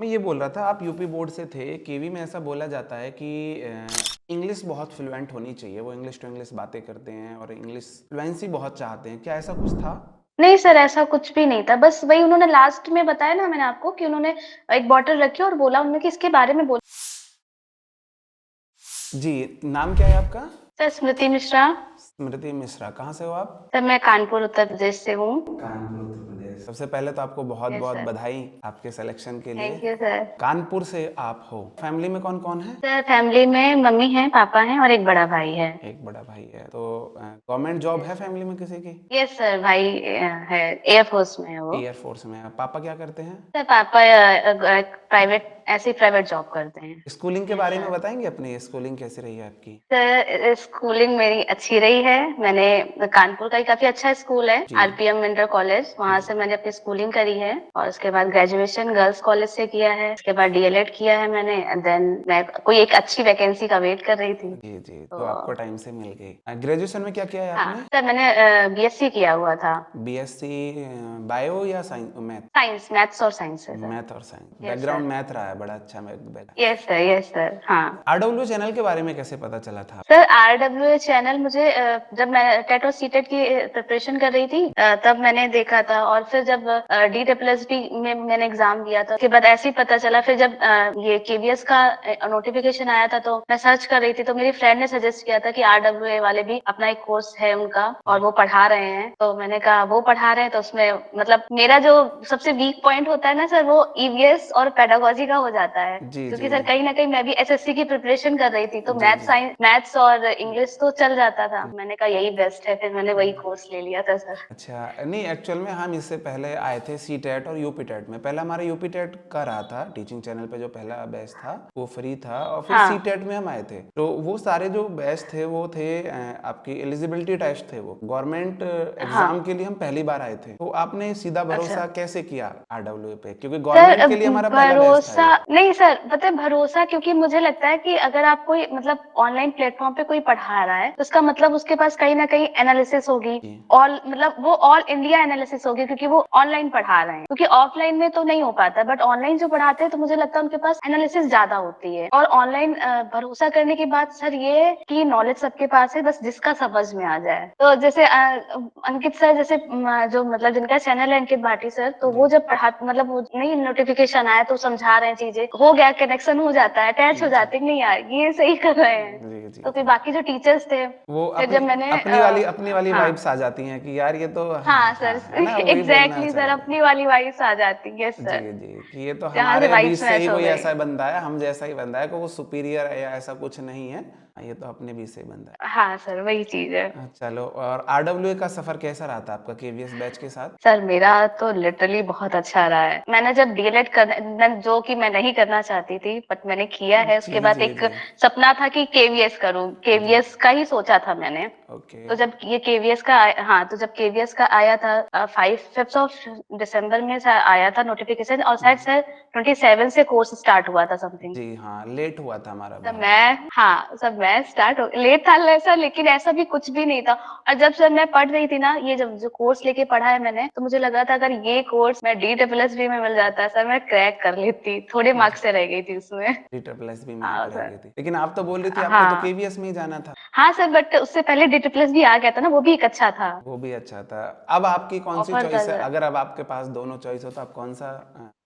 मैं ये बोल रहा था, आप यूपी बोर्ड से थे। केवी में ऐसा बोला जाता है कि इंग्लिश बहुत फ्लुएंट होनी चाहिए, वो इंग्लिश टू इंग्लिश बातें करते हैं और इंग्लिश फ्लुएंसी बहुत चाहते हैं। क्या ऐसा कुछ था? नहीं सर, ऐसा कुछ भी नहीं था। बस वही उन्होंने लास्ट में बताया ना मैंने आपको कि उन्होंने एक बॉटल रखी और बोला उन्होंने कि इसके बारे में बोला। जी, नाम क्या है आपका? सर स्मृति मिश्रा। स्मृति मिश्रा। कहाँ से हो आप? सर मैं कानपुर उत्तर प्रदेश से हूँ। कानपुर उत्तर प्रदेश। सबसे पहले तो आपको बहुत यस बहुत सर। बधाई आपके सिलेक्शन के लिए। Thank you sir. कानपुर से आप हो। फैमिली में कौन कौन है? सर फैमिली में मम्मी है, पापा है और एक बड़ा भाई है। एक बड़ा भाई है। तो गवर्नमेंट जॉब है फैमिली में किसी की? यस सर, भाई है, एयरफोर्स में है वो। एयरफोर्स में है। पापा क्या करते हैं? सर पापा प्राइवेट ऐसे प्राइवेट जॉब करते हैं। स्कूलिंग के यस बारे में सर। बताएंगे अपनी, स्कूलिंग कैसी रही है आपकी? सर स्कूलिंग मेरी अच्छी रही है। मैंने कानपुर का ही काफी अच्छा स्कूल है, जी आरपीएम इंटर कॉलेज, वहां जी। से मैंने अपनी स्कूलिंग करी है। और उसके बाद ग्रेजुएशन गर्ल्स कॉलेज से किया है। उसके बाद डीएलएड किया है मैंने। देन मैं कोई एक अच्छी वैकेंसी का वेट कर रही थी। जी जी, तो तो आपको टाइम से मिल गई। ग्रेजुएशन में क्या किया है हाँ आपने? सर, मैंने बीएससी किया हुआ था। बीएससी बायो या साइंस, मैथ? साइंस, मैथ्स और साइंस है सर। मैथ और science yes background, sir. Math रहा है, बड़ा अच्छा background. Yes sir, yes sir, हाँ। आरडब्ल्यू चैनल के बारे में कैसे पता चला था? सर आरडब्ल्यू चैनल मुझे जब मैं टेट और सीटेट की प्रिपरेशन कर रही थी तब मैंने देखा था। और फिर जब DSSB में मैंने एग्जाम दिया था, उसके बाद ऐसे ही पता चला। फिर जब ये केवीएस का नोटिफिकेशन आया था तो मैं सर्च कर रही थी, तो मेरी फ्रेंड ने सजेस्ट किया था कि RWA वाले भी अपना एक कोर्स है उनका और वो पढ़ा रहे हैं। तो मैंने कहा वो पढ़ा रहे हैं तो उसमें मतलब मेरा जो सबसे वीक पॉइंट होता है ना सर, वो ईवीएस और पेडागोजी का हो जाता है। जी क्योंकि जी सर जी कहीं ना कहीं मैं भी एसएससी की प्रिपरेशन कर रही थी, तो जी जी। मैथ्स और इंग्लिश तो चल जाता था। मैंने कहा यही बेस्ट है, फिर मैंने वही कोर्स ले लिया था सर। अच्छा, नहीं एक्चुअल में हम इससे पहले आए थे सी टेट और यूपी टेट में। पहला हमारा यूपी टेट का रहा था, टीचिंग चैनल पे जो पहला बैच था वो फ्री था, और फिर सी हाँ टेट में हम आए थे। तो वो सारे जो बैच थे वो थे आपकी एलिजिबिलिटी टेस्ट थे, वो गवर्नमेंट एग्जाम हाँ। के लिए हम पहली बार आए थे। तो आपने सीधा अच्छा भरोसा कैसे किया आरडब्ल्यू पे, क्योंकि सर, गवर्नमेंट के लिए हमारा पहला बैच था भरोसा ये। नहीं सर, पता है भरोसा क्योंकि मुझे लगता है कि अगर आप कोई मतलब ऑनलाइन प्लेटफॉर्म पे कोई पढ़ा रहा है तो उसका मतलब उसके पास कहीं ना कहीं एनालिसिस होगी। जी ऑल मतलब वो ऑल इंडिया एनालिसिस होगी, क्योंकि वो ऑनलाइन पढ़ा रहे हैं। क्योंकि ऑफलाइन में तो नहीं हो पाता, बट ऑनलाइन जो पढ़ाते हैं तो मुझे लगता है उनके पास एनालिसिस ज्यादा होती है। और ऑनलाइन भरोसा करने की बात सर ये है कि नॉलेज सबके पास है, बस जिसका समझ में आ जाए। तो जैसे अंकित सर जैसे जो मतलब जिनका चैनल है अंकित भाटी सर, तो जी वो जब पढ़ा मतलब वो नहीं नोटिफिकेशन आया तो समझा रहे हैं, चीजें हो गया, कनेक्शन हो जाता है, अटैच हो जी जाते हैं, नहीं यार ये सही कर रहे हैं। जी जी तो फिर जी। बाकी जो टीचर्स थे, वो फिर अपनी जब मैंने अपनी वाली हाँ वाइब्स आ जाती हैं कि यार ये तो हाँ हाँ, सर है ना, वही बोलना एग्जैक्टली चाह सर, रहे हैं। अपनी वाली वाइब्स आ जाती है जी सर, जी, कि ये तो जहाँ से हमारे बीच वाइब्स से ही मैच हो कोई गई। ऐसा बंदा है, हम जैसा ही बंदा है, को वो सुपीरियर है या ऐसा कुछ नहीं है। ये तो अपने बीच से ही बंदा है। हाँ सर, वही चीज है। चलो, और आरडब्ल्यू का सफर कैसा रहा था आपका केवीएस बैच के साथ? सर मेरा तो लिटरली बहुत अच्छा रहा है। मैंने जब डीएलएड कर जो कि मैं नहीं करना चाहती थी बट मैंने किया है, जी उसके बाद जी एक जी सपना था कि केवीएस करूं, जी। केवीएस का ही सोचा था मैंने। ओके। तो जब ये केवीएस का हाँ, तो जब केवीएस का आया था 5 ऑफ दिसंबर में आया था नोटिफिकेशन, और शायद सर 27 से कोर्स स्टार्ट हुआ था समथिंग। जी हाँ, लेट हुआ था हमारा सब बहुत। मैं हाँ सब मैं स्टार्ट हो लेट था ऐसा, लेकिन ऐसा भी कुछ भी नहीं था। और जब सर मैं पढ़ रही थी ना, ये जब जो कोर्स लेके पढ़ा है मैंने, तो मुझे लगा था अगर ये कोर्स मैं DSSB में मिल जाता है सर, मैं क्रैक कर लेती, थोड़े मार्क्स से रह गई थी उसमें। रीटर प्लस भी में आप हाँ रह सर। गई थी, लेकिन आप तो बोल रही थी आपको तो हाँ केवीएस में ही जाना था। हाँ सर, बट उससे पहले DSSB आ गया था ना, वो भी एक अच्छा था। वो भी अच्छा था। अब आपकी कौन सी ऑफर चॉइस कर है? अगर अब आपके पास दोनों चॉइस हो तो आप कौन सा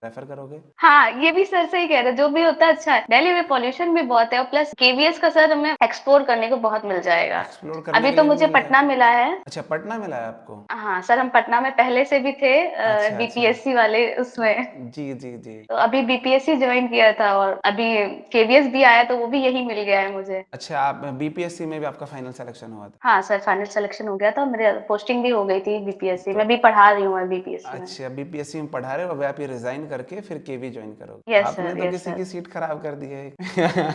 रेफर करोगे? हाँ, ये भी सर सही कह रहे हैं, जो भी होता है अच्छा है। दिल्ली में पॉल्यूशन भी बहुत है, और प्लस केवीएस का सर हमें एक्सप्लोर करने को बहुत मिल जाएगा। एक्सप्लोर करने अभी के तो लिए भी मुझे मिल पटना जाएगा। मिला है। अच्छा, पटना मिला है आपको? हाँ सर, हम पटना में पहले से भी थे, अच्छा अच्छा। बीपीएससी वाले उसमें। जी जी जी। तो अभी बीपीएससी ज्वाइन किया था, और अभी केवीएस भी आया तो वो भी यही मिल गया है मुझे। अच्छा, आप बीपीएससी में भी आपका फाइनल सिलेक्शन हुआ था? हाँ सर, फाइनल सिलेक्शन हो गया था, मेरे पोस्टिंग भी हो गई थी बीपीएससी तो में, भी पढ़ा रही हूँ मैं बीपीएससी में। अच्छा, बीपीएससी में पढ़ा रहे हो, अब आप ये रिजाइन करके फिर केवी ज्वाइन करोगे? यस आपने सर, तो यस किसी सर। की सीट खराब कर दी है।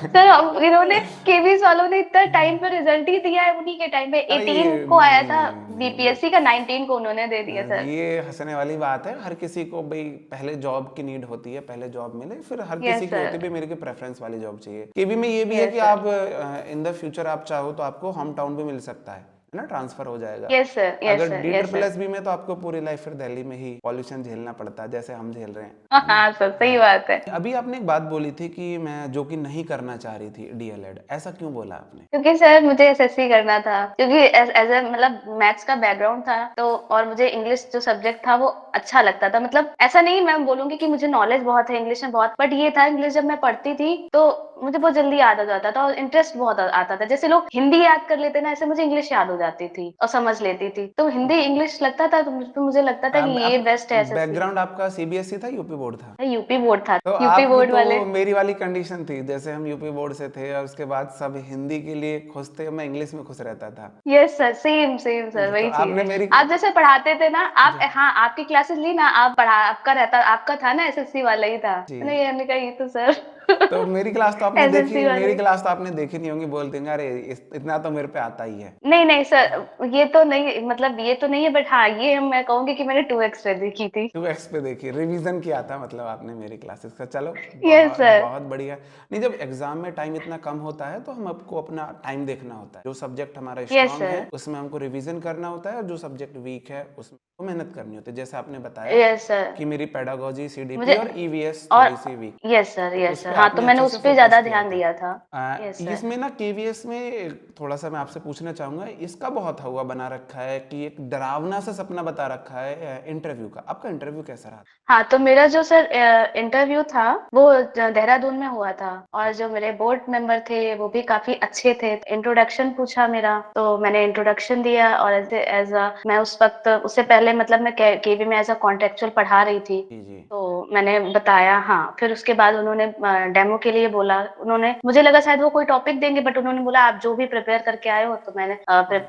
सर इन्होंने केवीएस वालों ने इतना टाइम पे रिजल्ट ही दिया है, उन्हीं के टाइम पे अरे 18 ये को आया नहीं था। नहीं नहीं, बीपीएससी का 19 को उन्होंने दे दिया सर। ये हंसने वाली बात है। हर किसी को भाई पहले जॉब की नीड होती है, पहले जॉब मिले, फिर हर किसी यस की होती है सर, भाई मेरे को प्रेफरेंस वाली जॉब चाहिए। केवी में ये भी है यस कि सर। आप इन द फ्यूचर आप चाहो तो आपको होम टाउन भी मिल सकता है। है ना, ट्रांसफर हो जाएगा। यस सर, यस अगर sir, D yes triple sir. S B में तो आपको पूरी लाइफ फिर दिल्ली में ही पॉल्यूशन झेलना पड़ता है, जैसे हम झेल रहे हैं, है ना? हाँ सर, सही हाँ। बात है। अभी आपने एक बात बोली थी कि मैं जो कि नहीं करना चाह रही थी डीएलएड, ऐसा क्यों बोला आपने? क्योंकि सर मुझे एसएससी करना था, क्योंकि एज ए मतलब मैथ्स का बैकग्राउंड था, तो और मुझे इंग्लिश जो सब्जेक्ट था वो अच्छा लगता था। मतलब ऐसा नहीं मैं बोलूंगी कि मुझे नॉलेज बहुत है इंग्लिश में बहुत, बट ये था इंग्लिश जब मैं पढ़ती थी तो मुझे बहुत जल्दी याद हो जाता था और इंटरेस्ट बहुत आता था। जैसे लोग हिंदी याद कर लेते ना, ऐसे मुझे इंग्लिश याद हो जाती थी और समझ लेती थी। तो हिंदी इंग्लिश लगता था तो मुझे लगता था कि अब ये आप बेस्ट है एसएससी। बैकग्राउंड आपका सीबीएसई था, यूपी बोर्ड था? यूपी बोर्ड था, तो यूपी आपकी बोर्ड तो वाले। मेरी वाली कंडीशन थी, जैसे हम यूपी बोर्ड से थे और उसके बाद सब हिंदी के लिए खुश थे, मैं इंग्लिश में खुश रहता था। Yes sir, same same sir, तो वही चीज आपने है। मेरी आप जैसे पढ़ाते थे ना, आप जी हाँ आपकी क्लासेस ली ना, आप पढ़ा आपका रहता, आपका था ना एसएससी वाला ही था। जी नहीं हमने कहा ये तो सर तो मेरी क्लास तो आपने देखी, एसएससी वाला मेरी ही। क्लास तो आपने देखी नहीं होंगी, बोल देंगे अरे इतना तो मेरे पे आता ही है। नहीं नहीं सर, ये तो नहीं, मतलब ये तो नहीं है, बट हाँ ये मैं कहूंगी कि मैंने 2x पे देखी थी। 2x पे देखी, रिवीजन किया था मतलब आपने मेरी क्लासेस का, चलो यस बहुत सर। बहुत बढ़िया। नहीं, जब एग्जाम में टाइम इतना कम होता है तो हम आपको अपना टाइम देखना होता है, जो सब्जेक्ट हमारा यस स्ट्रांग है सर। उसमें हमको रिवीजन करना होता है और जो सब्जेक्ट वीक है उसमें को मेहनत करनी होती है। जैसे आपने बताया यस सर। कि मेरी पेडागोजी सीडीपी मुझे और ईवीएस और थोड़ी सी वीक, यस सर, तो यस उस सर, पे हाँ तो आपने मैंने अच्छे उस से पे फोकस ज्यादा किया ध्यान था। दिया था। Yes sir. इसमें ना केवीएस में थोड़ा सा मैं आपसे पूछना चाहूंगा, इसका बहुत हुआ बना रखा है कि एक डरावना सा सपना बता रखा है इंटरव्यू का, आपका इंटरव्यू कैसा रहा? हाँ तो मेरा जो सर इंटरव्यू था वो देहरादून में हुआ था, और जो मेरे बोर्ड मेंबर थे वो भी काफी अच्छे थे। इंट्रोडक्शन पूछा मेरा, तो मैंने इंट्रोडक्शन दिया, और एज मैं उस वक्त, उससे पहले मतलब मैं केवी में एज अ कॉन्ट्रेक्चुअल पढ़ा रही थी, जी जी तो मैंने बताया। हाँ फिर उसके बाद उन्होंने डेमो के लिए बोला। उन्होंने, मुझे लगा शायद वो कोई टॉपिक देंगे, बट उन्होंने बोला आप जो भी प्रिपेयर करके आए हो तो मैंने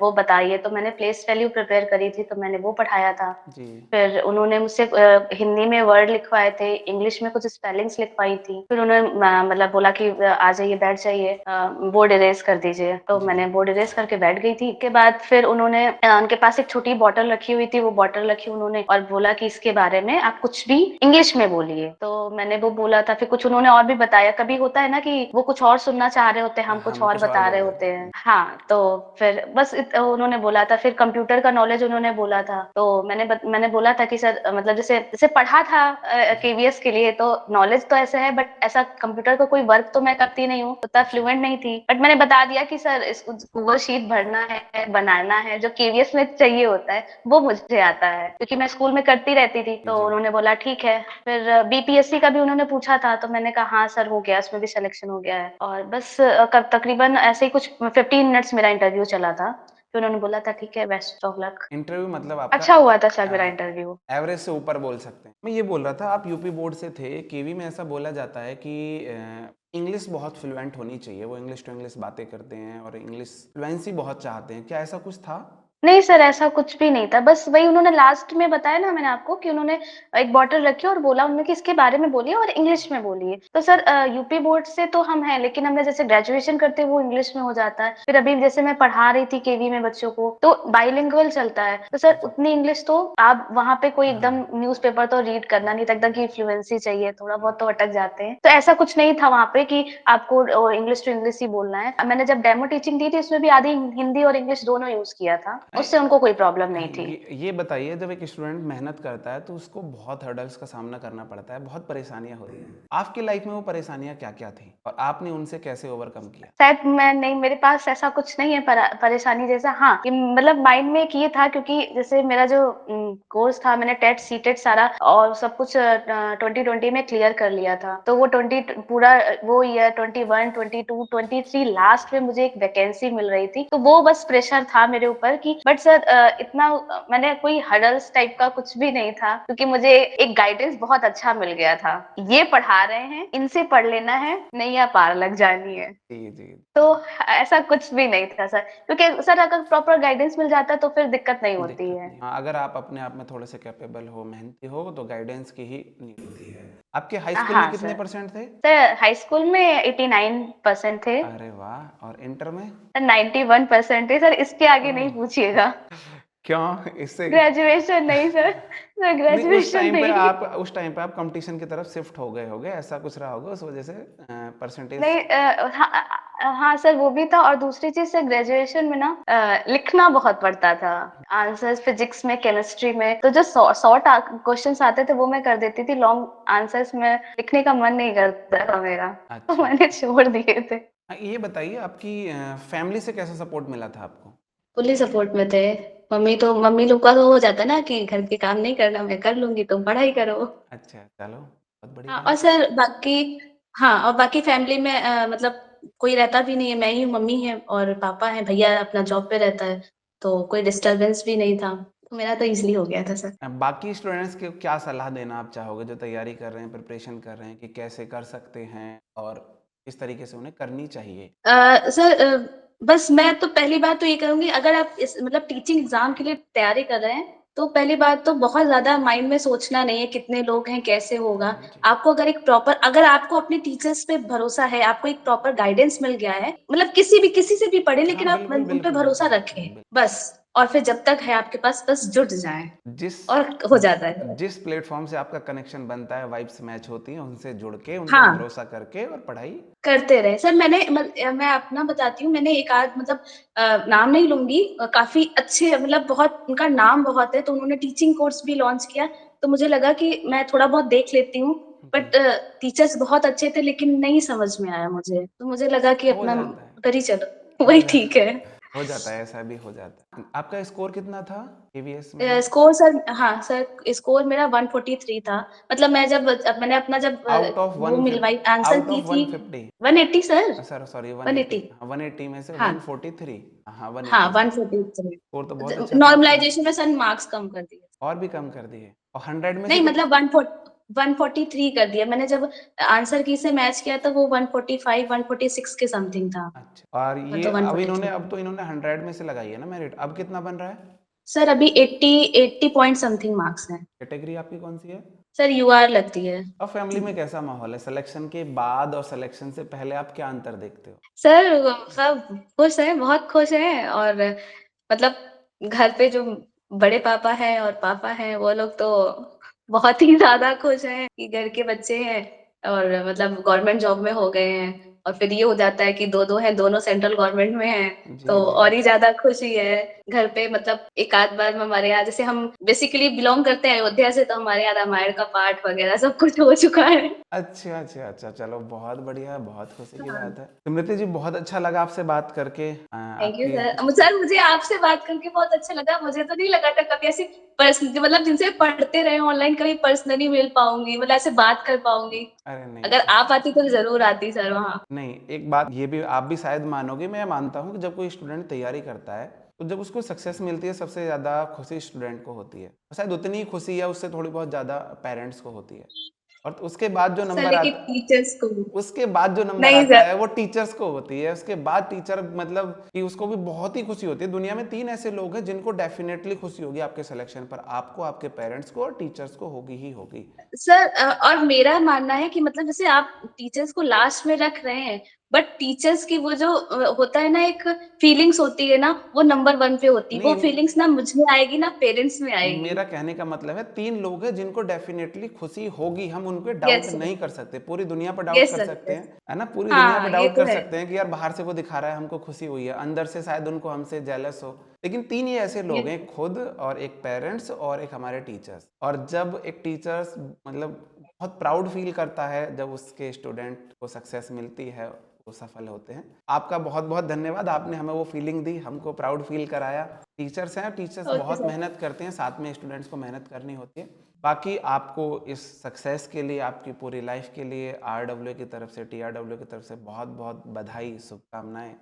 वो बताइए। तो मैंने प्लेस वैल्यू प्रिपेयर करी थी, तो मैंने वो पढ़ाया था। जी फिर उन्होंने मुझसे हिंदी में वर्ड लिखवाए थे, इंग्लिश में कुछ स्पेलिंग्स लिखवाई थी। फिर उन्होंने मतलब बोला कि आ जाइए बैठ जाइए, बोर्ड इरेज कर दीजिए। तो जी मैंने बोर्ड इरेज करके बैठ गई थी। के बाद फिर उन्होंने उनके पास एक छोटी बॉटल रखी हुई थी, वो बॉटल रखी उन्होंने और बोला कि इसके बारे में आप कुछ भी इंग्लिश में बोलिए। तो मैंने वो बोला था। फिर कुछ उन्होंने और भी बताया, कभी होता है ना कि वो कुछ और सुनना चाह रहे होते हैं, हम कुछ हम और कुछ और बता रहे बोल होते देते हैं। हैं। हाँ तो फिर बस उन्होंने बोला था। फिर कंप्यूटर का नॉलेज उन्होंने बोला था, तो मैंने बोला था कि सर मतलब जैसे जैसे पढ़ा था केवीएस के लिए, तो नॉलेज तो ऐसे है, बट ऐसा कंप्यूटर का कोई वर्क तो मैं करती नहीं हूँ, उतना अच्छा फ्लुएंट नहीं थी। बट मैंने बता दिया कि सर इस गूगल शीट भरना है, बनाना है, जो केवीएस में चाहिए होता है वो मुझे आता है, क्योंकि मैं स्कूल में करती रहती थी। जी तो जी उन्होंने बोला ठीक है। फिर बीपीएससी का भी उन्होंने पूछा था, तो मैंने कहा हाँ सर हो गया, उसमें भी सिलेक्शन हो गया है। और बस तकरीबन ऐसे ही कुछ 15 मिनट्स मेरा इंटरव्यू चला था। फिर उन्होंने बोला था ठीक है, बेस्ट ऑफ लक। इंटरव्यू मतलब आपका अच्छा हुआ था सर मेरा इंटरव्यू। एवरेज से ऊपर बोल सकते हैं। मैं ये बोल रहा था, आप यूपी बोर्ड से थे, केवी में ऐसा बोला जाता है कि इंग्लिश बहुत फ्लुएंट होनी चाहिए, वो इंग्लिश टू इंग्लिश बातें करते हैं और इंग्लिश फ्लुएंसी बहुत चाहते हैं, क्या ऐसा कुछ था? नहीं सर, ऐसा कुछ भी नहीं था। बस वही उन्होंने लास्ट में बताया ना मैंने आपको, कि उन्होंने एक बॉटल रखी और बोला उन्होंने कि इसके बारे में बोलिए और इंग्लिश में बोलिए। तो सर यूपी बोर्ड से तो हम हैं, लेकिन हमने जैसे ग्रेजुएशन करते हैं वो इंग्लिश में हो जाता है। फिर अभी जैसे मैं पढ़ा रही थी केवी में बच्चों को, तो बाइलिंगुअल चलता है। तो सर अच्छा उतनी इंग्लिश तो आप वहां पे कोई हाँ एकदम न्यूज़पेपर तो रीड करना नहीं था, एकदम की फ्लुएंसी चाहिए, थोड़ा बहुत तो अटक जाते हैं। तो ऐसा कुछ नहीं था वहां पे कि आपको इंग्लिश टू इंग्लिश ही बोलना है। मैंने जब डेमो टीचिंग दी थी उसमें भी आधी हिंदी और इंग्लिश दोनों यूज किया था, उससे उनको कोई प्रॉब्लम नहीं थी। ये बताइए, जब एक स्टूडेंट मेहनत करता है तो उसको बहुत हर्डल्स का सामना करना पड़ता है, बहुत परेशानियां होती हैं। आपकी लाइफ में वो परेशानियां क्या क्या थी और आपने उनसे कैसे ओवरकम किया? शायद मैं नहीं, मेरे पास ऐसा कुछ नहीं है परेशानी जैसा। हाँ कि मतलब माइंड में एक ये था, क्योंकि जैसे मेरा जो कोर्स था, मैंने टेट सीटेट सारा और सब कुछ 2020 में क्लियर कर लिया था। तो वो 20 पूरा वो ईयर 21 22 23 लास्ट में मुझे एक वैकेंसी मिल रही थी, तो वो बस प्रेशर था मेरे ऊपर कि बट सर इतना मैंने कोई हडल्स टाइप का कुछ भी नहीं था, क्योंकि मुझे एक गाइडेंस बहुत अच्छा मिल गया था। ये पढ़ा रहे हैं, इनसे पढ़ लेना है, नैया पार लग जानी है। जी जी तो ऐसा कुछ भी नहीं था सर, क्योंकि सर अगर प्रॉपर गाइडेंस मिल जाता तो फिर दिक्कत नहीं होती दिक्कत है। नहीं, हाँ अगर आप अपने आप में थोड़े से कैपेबल हो, मेहनती हो, तो गाइडेंस की ही नीड होती है। आपके हाई स्कूल में हाँ कितने सर। परसेंट थे? सर हाई स्कूल में 89% थे। अरे वाह, और इंटर में? सर 91% थे सर, इसके आगे नहीं ओह पूछिएगा। क्यों इससे? ग्रेजुएशन नहीं सर, सर नहीं, उस ग्रेजुएशन टाइम पे नहीं। आप उस टाइम पे आप कंपटीशन की तरफ शिफ्ट हो गए होगे, ऐसा कुछ रहा होगा उस वजह से परसेंटेज। नहीं हाँ, हाँ सर, वो भी था। और दूसरी चीज सर, ग्रेजुएशन में ना लिखना बहुत पड़ता था। आंसर्स फिजिक्स में, केमिस्ट्री में, तो जो शॉर्ट क्वेश्चंस आते थे वो मैं कर देती थी। लॉन्ग आंसर्स में लिखने का मन नहीं करता था मेरा, तो अच्छा। मैंने छोड़ दिए थे। ये बताइए आपकी फैमिली से कैसा सपोर्ट मिला था आपको? फुल्ली सपोर्ट में थे। मम्मी लोग का तो हो जाता है ना कि घर के काम नहीं करना, मैं कर लूंगी, तुम पढ़ाई करो। अच्छा, चलो बहुत हाँ, बढ़िया और है। सर बाकी, हाँ, और बाकी फैमिली में मतलब कोई रहता भी नहीं है, मैं ही हूँ, मम्मी है और पापा है, भैया अपना जॉब पे रहता है, तो कोई डिस्टरबेंस भी नहीं था, तो मेरा तो इजीली हो गया था सर। बाकी स्टूडेंट्स को क्या सलाह देना आप चाहोगे जो तैयारी कर रहे हैं, प्रिपरेशन कर रहे हैं, कि कैसे कर सकते हैं और किस तरीके से उन्हें करनी चाहिए? सर बस मैं तो पहली बात तो ये करूंगी, अगर आप इस मतलब टीचिंग एग्जाम के लिए तैयारी कर रहे हैं, तो पहली बात तो बहुत ज्यादा माइंड में सोचना नहीं है कितने लोग हैं, कैसे होगा। जी। आपको अगर एक प्रॉपर, अगर आपको अपने टीचर्स पे भरोसा है, आपको एक प्रॉपर गाइडेंस मिल गया है, मतलब किसी से भी पढ़े, हाँ, लेकिन आप बिल्कुल, उन पे बिल्कुल, भरोसा बिल्कुल, रखें बिल बस। और फिर जब तक है आपके पास, बस जुट जाएं जिस और हो जाता है। जिस प्लेटफ़ॉर्म से आपका कनेक्शन बनता है, वाइब्स मैच होती हैं, उनसे जुड़ के, उन पे हाँ, भरोसा करके और पढ़ाई। करते रहे सर। मैं अपना बताती हूँ, मैंने एक आध मतलब नाम नहीं लूंगी, काफी अच्छे, मतलब बहुत उनका नाम बहुत है, तो उन्होंने टीचिंग कोर्स भी लॉन्च किया, तो मुझे लगा कि मैं थोड़ा बहुत देख लेती हूँ। जी, बट टीचर्स बहुत अच्छे थे, लेकिन नहीं समझ में आया मुझे, तो मुझे लगा कि हो अपना जाता है, कर ही चलो हो वही ठीक जाता है। हो जाता है, ऐसा भी हो जाता है। आपका स्कोर कितना था ईवीएस में? स्कोर सर, हाँ सर, स्कोर मेरा 143 था। मतलब मैं मैंने अपना जब आउट ऑफ वो 150, मिलवाई, आंसर आउट की ऑफ थी। 150? 180 सर, सर सॉरी, 180। 180। हाँ, 180 में से हाँ 143। हाँ, हाँ, 180 से 143। स्कोर तो बहुत अच्छा था आपका। नॉर्मलाइजेशन में सर मार्क्स कम कर दिए। और भी कम कर दिए? और 100 में से नहीं, कित मतलब 143 कर दिया मैंने। जब आंसर की से मैच किया था, वो 145 146 के समथिंग था। अच्छा, और मैं ये तो अब 143। तो इन्होंने 100 में से लगाई है ना मेरिट, अब कितना बन रहा है? सर अभी 80 पॉइंट समथिंग मार्क्स हैं। कैटेगरी आपकी कौन सी है? सर यूआर लगती है। और फैमिली में कैसा माहौल है सिलेक्शन के बाद और सिलेक्शन से पहले, आप क्या अंतर देखते हो? सर सब खुश हैं, बहुत खुश हैं। और मतलब घर पे जो बड़े पापा हैं और पापा हैं, वो लोग तो बहुत ही ज्यादा खुश हैं कि घर के बच्चे हैं और मतलब गवर्नमेंट जॉब में हो गए हैं। और फिर ये हो जाता है कि दो दो हैं, दोनों सेंट्रल गवर्नमेंट में हैं, तो जी, जी। और ही ज्यादा खुशी है। घर पे मतलब एक आध बार हमारे यहाँ, जैसे हम बेसिकली बिलोंग करते हैं अयोध्या से, तो हमारे यहाँ रामायण का पाठ वगैरह सब कुछ हो चुका है। अच्छा, अच्छा, अच्छा, चलो बहुत बढ़िया, बहुत खुशी की हाँ, बात है। स्मृति जी, बहुत अच्छा लगा आपसे बात करके। थैंक यू आपकी सर। सर मुझे आपसे बात करके बहुत अच्छा लगा। मुझे तो नहीं लगा था कभी ऐसी पर्सन, मतलब जिनसे पढ़ते रहे ऑनलाइन, कभी पर्सनली मिल पाऊंगी, मतलब ऐसे बात कर पाऊंगी। अरे नहीं, अगर आप आती तो जरूर आती सर वहाँ। नहीं, एक बात ये भी आप भी शायद मानोगे, मैं मानता हूँ कि जब कोई स्टूडेंट तैयारी करता है, तो जब उसको सक्सेस मिलती है, सबसे ज़्यादा खुशी स्टूडेंट को होती है, और शायद उतनी ही खुशी या उससे थोड़ी बहुत ज़्यादा पेरेंट्स को होती है। और तो उसके बाद जो सर नंबर लेकिन आता टीचर्स को उसके बाद जो नंबर नहीं आता सर। है वो टीचर्स को होती है। उसके बाद टीचर, मतलब कि उसको भी बहुत ही खुशी होती है। दुनिया में 3 ऐसे लोग हैं जिनको डेफिनेटली खुशी होगी आपके सिलेक्शन पर, आपको, आपके पेरेंट्स को और टीचर्स को होगी ही होगी। सर और मेरा मानना है कि मतलब जैसे आप टीचर्स को लास्ट में रख रहे हैं, बट टीचर्स की वो जो होता है ना, एक फीलिंग्स होती है ना, वो नंबर वन पे होती है। वो नहीं, फीलिंग्स ना मुझ में आएगी ना पेरेंट्स में आएगी। मेरा कहने का मतलब है 3 लोग हैं जिनको डेफिनेटली खुशी होगी, हम उन पे डाउट यस सर। नहीं कर सकते। पूरी दुनिया पर डाउट यस कर सर। सकते यस। हैं, है ना? पूरी दुनिया पर हाँ, ये डाउट तो कर है। सकते हैं कि यार बाहर से वो दिखा रहा है हमको खुशी हुई है, अंदर से शायद उनको हमसे जेलस हो। लेकिन 3 ही ऐसे ये लोग हैं, खुद और एक पेरेंट्स और एक हमारे टीचर्स। और जब एक टीचर्स, मतलब बहुत प्राउड फील करता है जब उसके स्टूडेंट को सक्सेस मिलती है, वो सफल होते हैं। आपका बहुत बहुत धन्यवाद, आपने हमें वो फीलिंग दी, हमको प्राउड फील कराया। टीचर्स हैं, टीचर्स ओके बहुत सर। मेहनत करते हैं, साथ में स्टूडेंट्स को मेहनत करनी होती है। बाकी आपको इस सक्सेस के लिए, आपकी पूरी लाइफ के लिए, आरडब्ल्यू की तरफ से, टीआरडब्ल्यू की तरफ से बहुत बहुत बधाई, शुभकामनाएं।